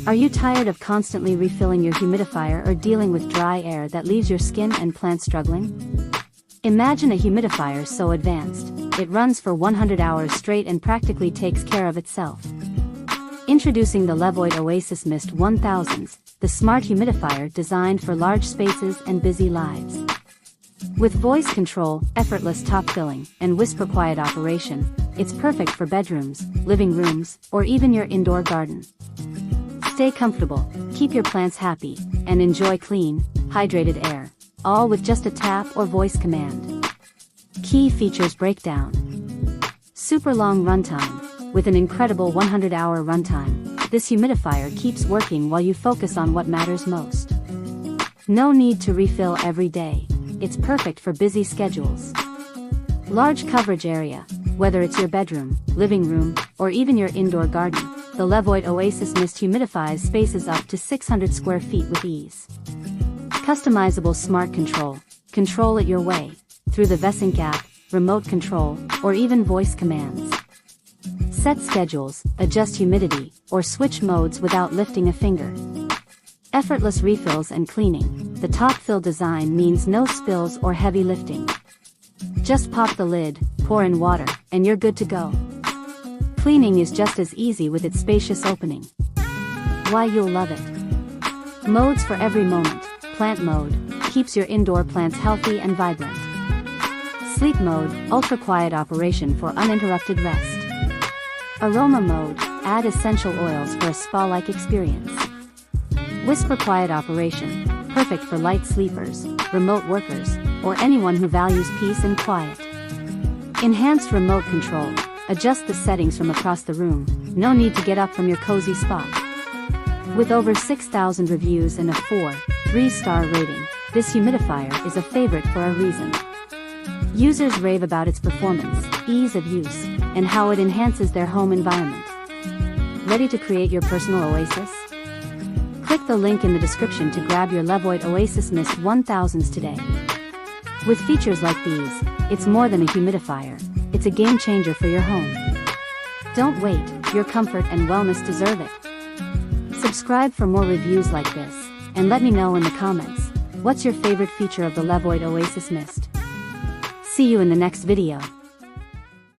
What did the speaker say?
Are you tired of constantly refilling your humidifier or dealing with dry air that leaves your skin and plants struggling? Imagine a humidifier so advanced, it runs for 100 hours straight and practically takes care of itself. Introducing the LEVOIT OasisMist 1000s, the smart humidifier designed for large spaces and busy lives. With voice control, effortless top filling, and whisper quiet operation, it's perfect for bedrooms, living rooms, or even your indoor garden. Stay comfortable, keep your plants happy, and enjoy clean, hydrated air, all with just a tap or voice command. Key features breakdown. Super long runtime. With an incredible 100-hour runtime, this humidifier keeps working while you focus on what matters most. No need to refill every day. It's perfect for busy schedules. Large coverage area. Whether it's your bedroom, living room, or even your indoor garden, the LEVOIT OasisMist humidifies spaces up to 600 square feet with ease. Customizable smart control. Control it your way, through the VESync app, remote control, or even voice commands. Set schedules, adjust humidity, or switch modes without lifting a finger. Effortless refills and cleaning. The top fill design means no spills or heavy lifting. Just pop the lid, pour in water, and you're good to go. Cleaning is just as easy with its spacious opening. Why you'll love it. Modes for every moment. Plant mode, keeps your indoor plants healthy and vibrant. Sleep mode, ultra quiet operation for uninterrupted rest. Aroma mode, add essential oils for a spa-like experience. Whisper quiet operation, perfect for light sleepers, remote workers, or anyone who values peace and quiet. Enhanced remote control, adjust the settings from across the room, no need to get up from your cozy spot. With over 6,000 reviews and a 4.3-star rating, this humidifier is a favorite for a reason. Users rave about its performance, ease of use, and how it enhances their home environment. Ready to create your personal oasis? Click the link in the description to grab your LEVOIT OasisMist 1000s today. With features like these, it's more than a humidifier, it's a game changer for your home. Don't wait, your comfort and wellness deserve it. Subscribe for more reviews like this, and let me know in the comments, what's your favorite feature of the LEVOIT OasisMist? See you in the next video.